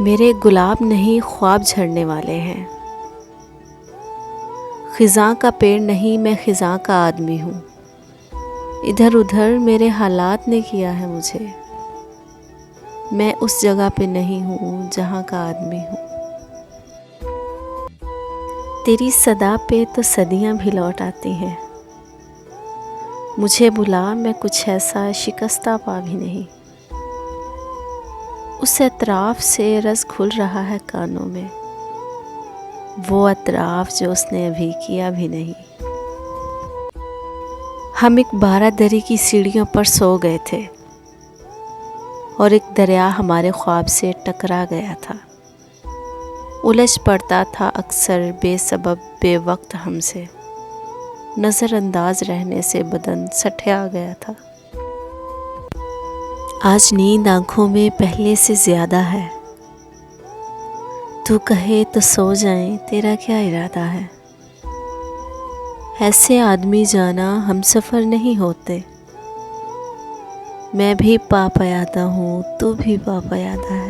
मेरे गुलाब नहीं ख्वाब झड़ने वाले हैं। खिज़ां का पेड़ नहीं, मैं खिज़ां का आदमी हूँ। इधर उधर मेरे हालात ने किया है मुझे। मैं उस जगह पे नहीं हूँ जहाँ का आदमी हूँ। तेरी सदा पे तो सदियाँ भी लौट आती हैं। मुझे बुला, मैं कुछ ऐसा शिकस्ता पा भी नहीं। उस अतराफ से रस घुल रहा है कानों में, वो अतराफ जो उसने अभी किया भी नहीं। हम एक बारादरी की सीढ़ियों पर सो गए थे और एक दरिया हमारे ख्वाब से टकरा गया था। उलझ पड़ता था अक्सर बेसबब बेवक्त हमसे। नज़रअंदाज रहने से बदन सठिया गया था। आज नींद आँखों में पहले से ज़्यादा है। तू कहे तो सो जाएं, तेरा क्या इरादा है। ऐसे आदमी जाना हम सफ़र नहीं होते। मैं भी पापयादा हूँ, तू भी पापयादा है।